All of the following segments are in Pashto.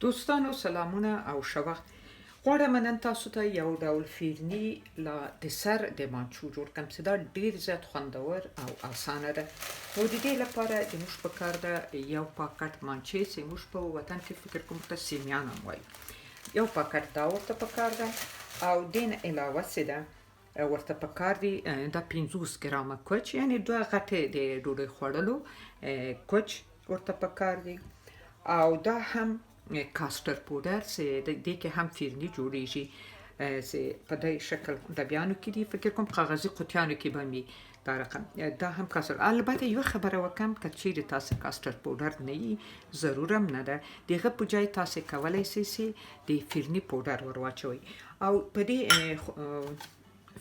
دوستانو سلامونه او ښه وخت. غواړم نن تاسو ته یو ډول فیرني لا د سر د مانچو جوړ کړم چې دا ډیر زیات خوندور او اسانه ده. نو د دې لپاره د موږ په کار ده یو پاکټ مانچې چې موږ په وطن کې فکر کوم ته سیمیان هم وایي. یو پاکټ دا ورته په کار ده او دین علاوه څه ده ورته په کار دي دا 50 ګرامه کوچ، یعنی دوه غټې د ډوډۍ خوړلو کوچ ورته په کار دي. او دا هم کاستر پودر چې د دې کې هم فیرني جوړیږي چې په دې شکل ډبیانو کې دي، فکر کوم کاغذي قوطیانو کې به می دا رقم دا هم کاستر. البته یو خبره وکم که چیرې تاسو کاستر پودر نه یي ضرور هم نه ده، دغه په ځای تاسو کولای شئ د فیرني پودر ورواچوي. او په دې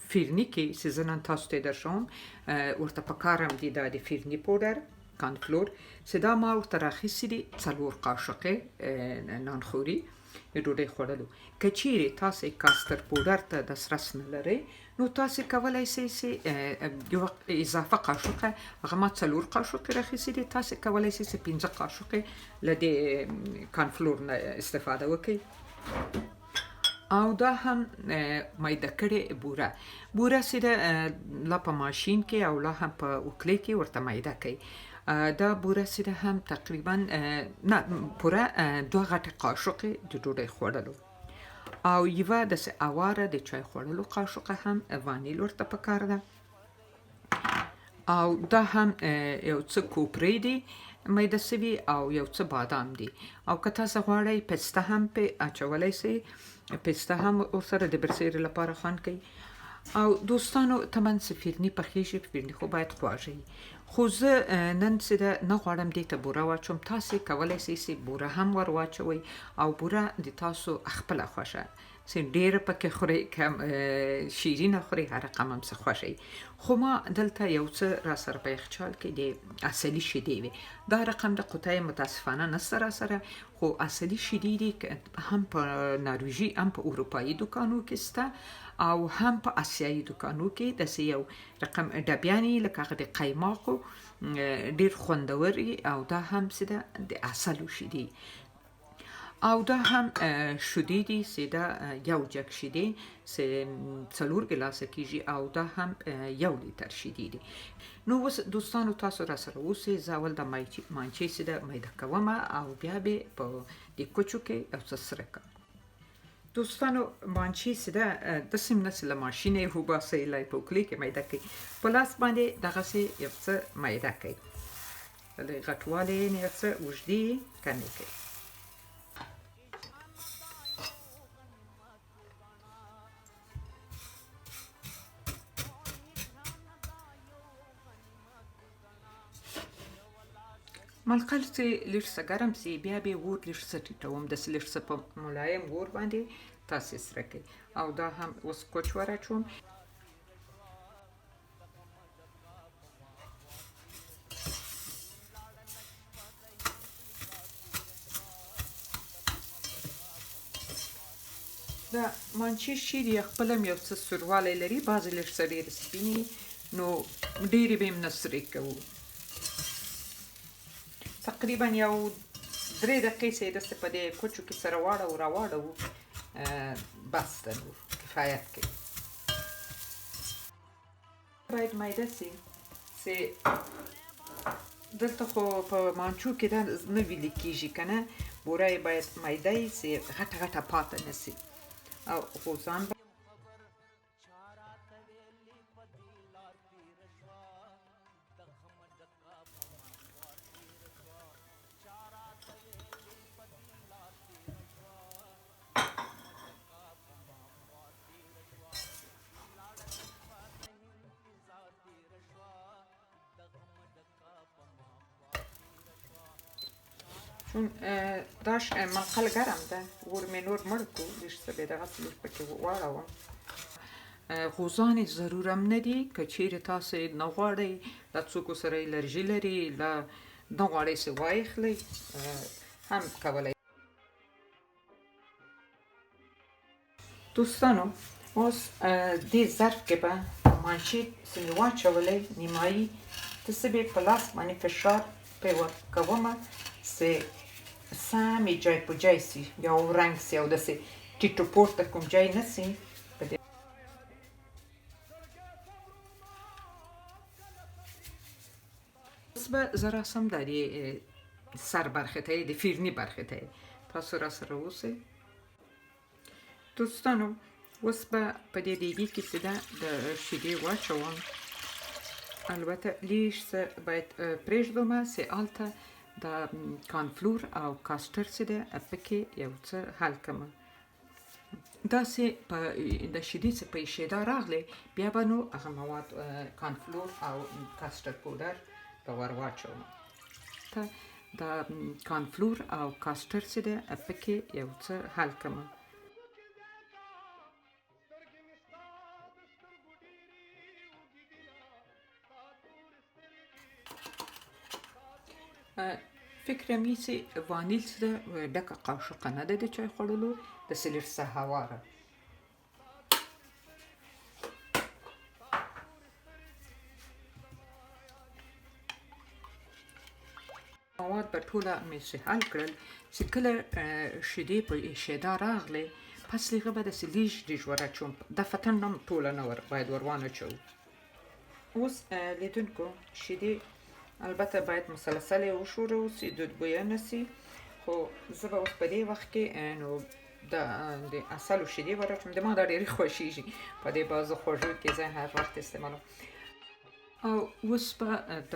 فیرني کې چې زه نن تاسو ته درشم ورته په کار هم دي د فیرني پودر کانفلور چې دا ما ورته راخیستي دي 4 قاشقې نانخوري د ډوډۍ خوړلو. که چیرې تاسو کاستر پودر ته دسترس نه لرئ نو تاسو کولی شئ یو اضافه قاشقه هغه ما 4 قاشقې راخیستي دي، تاسو کولی شئ 15 قاشقې له دې کانفلور نه استفاده وکړئ. او دا هم میده کړې بوره چې ده لا په ماشین کې او لا هم په وکلې کې ورته میده کوي. دا بوره چې ده هم تقریبا نه پوره 2 غټې قاشقې د ډوډۍ خوړلو او یوه داسې اواره د چای خوړلو قاشقه هم وانیل ورته په کار ده. او دا هم یو څه کوپرې دي میده سوي او یو څه بادام دي. او که تاسو غواړئ پسته هم په اچولی شئ، پسته هم ورسره د برسېرې لپاره خوند کوي. او دوستانو تمن چې فیرني پخیږي، فیرني خو باید خواږه وي، خو زه نن څه ده نه غواړم دې ته بوره واچوم. تاسو کولی شئ بوره هم ور واچوئ او بوره د تاسو خپله خوښه چې ډېره پکې خورئ کم شیرینه خورئ هر رقم هم څه خوښوئ. خو ما دلته یو څه را سره په یخچال کې د اصلي شیدې وي، دا رقم د قطعه متاسفانه نشته را سره، خو اصلي شیدې دي هم په نارویژي هم په اروپایي دوکانو کې شته او هم په آسیایي دوکانو کې داسې یو رقم ډبیانې لکه هغه د قیماقو ډېر خوندور او دا هم څه ده د عسلو شیدې. او دا هم شیدې دي چې دا یو جګ شیدې چې 4 ګلاسه کیږي او دا هم 1 لیتر شیدې دي. نو اوس دوستانو تاسو را سره اوسئ، زه اول د مانچې چې ده میده کوم او بیا به په د کوچو کې یو څه سره کوم. دوستانو مانچې چې ده داسې نه چې له ماشینه یې وباسئ لا یې په وکلې کې میده کوئ، په لاس باندې دغسې یو څه میده کوئ، له غټوالي یې یو څه اوږدې کمې کوئ. ملقل چې لږ څه ګرم سي بیا به اور لږ څه ټیټوم، داسې لږ څه په ملایم اور باندې تاسې سره کوئ. او دا هم اوس کوچ ور اچوم. دا مانچې شي دي خپل هم یو څه سوروالی لري، بعضې لږ څه ډېر سپینې نو ډېرې به یې نه سرې کوو. تقریبا یو 3 دقیقې چې یې داسې په دې کوچو کې سره راواړوو بس ده، نور کفایت کوي. باید میده سي چې دلته خو په مانچو کې دا نه ویلې کېږي که نه، بوره یې باید میده یي چې غټه غټه پاته نه سي. او غوزان چون داش منقل گرم ده اور می نور مړ کو لږ څه به دغسې لږ پکې واړوم. غوزان ضرور هم نه دي، که چیرې تاسو نه غواړئ له څوکو سره الرژي لري له نه غواړئ چې وایخلئ هم کولی. دوستانو اوس دې ظرف کې به مانچې چې مې واچولې نیمایي داسې به په لاس باندې فشار پرې ورکومه چې سمې جای په جای سي یا ورنګ سي او داسې ټیټو پورته کوم جای نه سي په دې اوس به زه راسم د دې سر برخې ته د فیرني برخې ته تاسو را سره اوسئ دوستانو اوس به په دې دیګي کې چې ده د شیدې واچوم البته لیش څه باید پرېږدم چې هلته د کانفلور او کاستر چې ده پکې یو څه حل کړم داسې په د شیدې چې په ایشېدا راغلی بیا به نو هغه مواد کانفلور او کاستر پودر به ور واچوم ته د کانفلور او کاستر چې ده پکې یو څه حل کړم فکر مې چې وانیل چې ده ډکه قاشقه نه ده د چای خوړلو داسې لږ څه هواره مواد به ټوله مې چې حل کړل چې کله شیدې په ایشېدا راغلی پس له هغه به داسې لیژ لیژ ور اچوم دفعتاً هم ټوله نه باید ور وانچوو اوس لیدونکو شیدې البته باید مسلسل وشورو چې دود بویه نه سي خو زه به اوس په دې وخت کې نو د عسلو شیدې ور اچوم د ما دا ډېرې خوښېږي په دې بازو خوږو کې زه هر وخت استعمالوم او اوس به د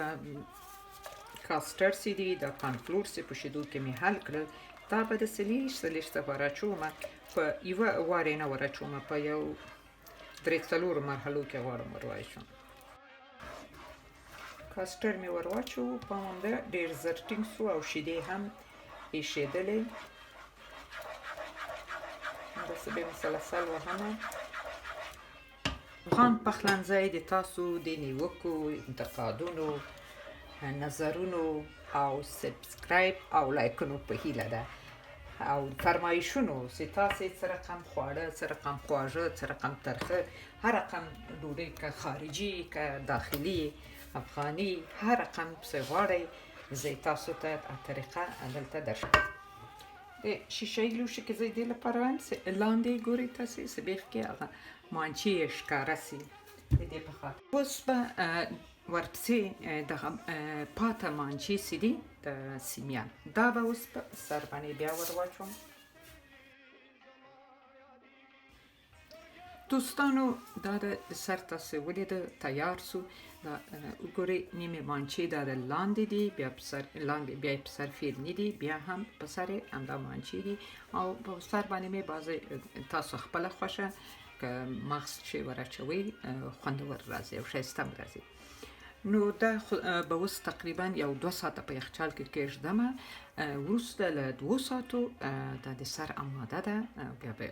کاستر چې دي د کانفلور چې په شیدو کې مې حل کړل دا به داسې لیږ څه لیږ څه ور اچومه په یوه وارې نه ور اچومه په یو 3-4 مرحلو کې غواړم ور واچوم کاستر مې ور واچوو په همده ډېر زر ټینګ سو او شیدې هم ایشېدلې همداسې به یې مسلسل وهمه افغان پخلنځی د تاسو د نیوکو انتقادونو نظرونو او سبسکرایب او لایکونو په هیله ده او فرمایشونو چې تاسې څه رقم خواړه څه رقم خواږه څه رقم ترخه هر رقم ډوډۍ که خارجي که داخلي افغاني هر رقم څه غواړئ زه تاسو ته طریقه دلته درشم د شیشه‌ای لوښي کې زه دې لپاره وایم چې لاندې ګورئ تاسې چې بیخ کې هغه مانچې یې ښکاره سي د دې په خاطر اوس به ورپسې دغه پاته مانچې چې دي د سیمیان دا به اوس په سر باندې بیا ور واچوم دوستانو دا د سر تاسې ولیده تیار سو دا وګورئ نیمې مانچې دا د لاندې دي بیا په سر لاندې بیا یې په سر فیرني دي بیا هم په سر یې همدا مانچې دي او په سر باندې مې بعضې تاسو خپله خوښه که مغز چې ور اچوئ خوندور راځي او ښایسته هم راځي نو دا به اوس تقریبا یو 2 ساعته په یخچال کې کېږدمه وروسته له 2 ساعتو دا د سر اماده ده بیا به